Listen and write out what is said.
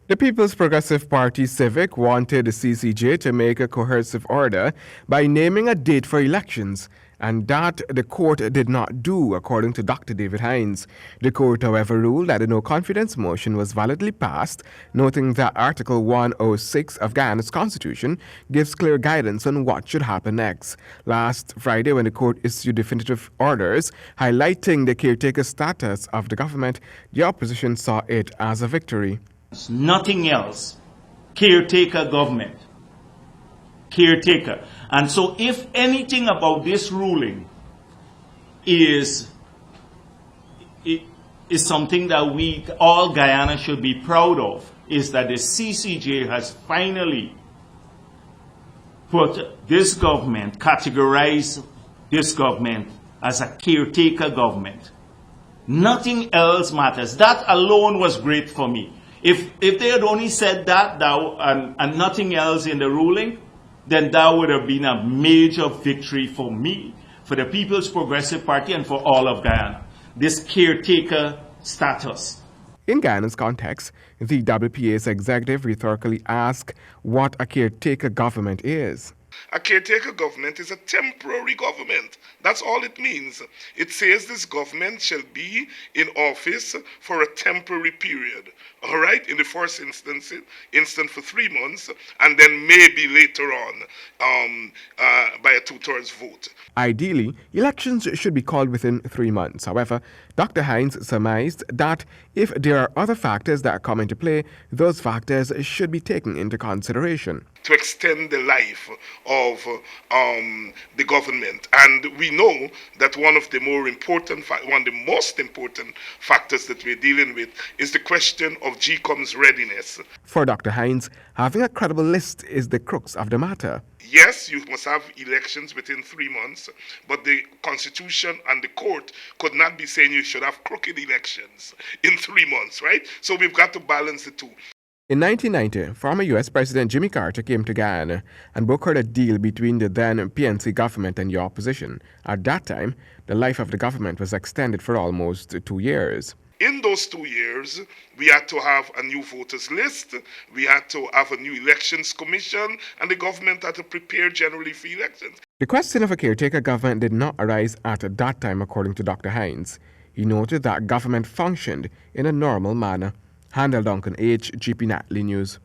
The People's Progressive Party Civic wanted the CCJ to make a coercive order by naming a date for elections, and that the court did not do, according to Dr. David Hinds. The court, however, ruled that the no-confidence motion was validly passed, noting that Article 106 of Guyana's Constitution gives clear guidance on what should happen next. Last Friday, when the court issued definitive orders highlighting the caretaker status of the government, the opposition saw it as a victory. Nothing else. Caretaker government. Caretaker. And so if anything about this ruling is something that we, all Guyana, should be proud of, is that the CCJ has finally put this government, categorized this government as a caretaker government. Nothing else matters. That alone was great for me. If they had only said that and nothing else in the ruling, then that would have been a major victory for me, for the People's Progressive Party, and for all of Guyana. This caretaker status. In Guyana's context, the WPA's executive rhetorically asked what a caretaker government is. A caretaker government is a temporary government. That's all it means. It says this government shall be in office for a temporary period. All right, in the first instance for 3 months, and then maybe later on by a 2/3 vote. Ideally, elections should be called within 3 months. However, Dr. Hinds surmised that if there are other factors that come into play, those factors should be taken into consideration. To extend the life of the government. And we know that one of the most important factors that we're dealing with is the question of GCOM's readiness. For Dr. Hinds, having a credible list is the crux of the matter. Yes, you must have elections within 3 months, but the Constitution and the court could not be saying you should have crooked elections in 3 months, right? So we've got to balance the two. In 1990, former U.S. President Jimmy Carter came to Guyana and brokered a deal between the then PNC government and the opposition. At that time, the life of the government was extended for almost 2 years. In those 2 years, we had to have a new voters list, we had to have a new elections commission, and the government had to prepare generally for elections. The question of a caretaker government did not arise at that time, according to Dr. Hinds. He noted that government functioned in a normal manner. Handel Duncan, GP Natalie News.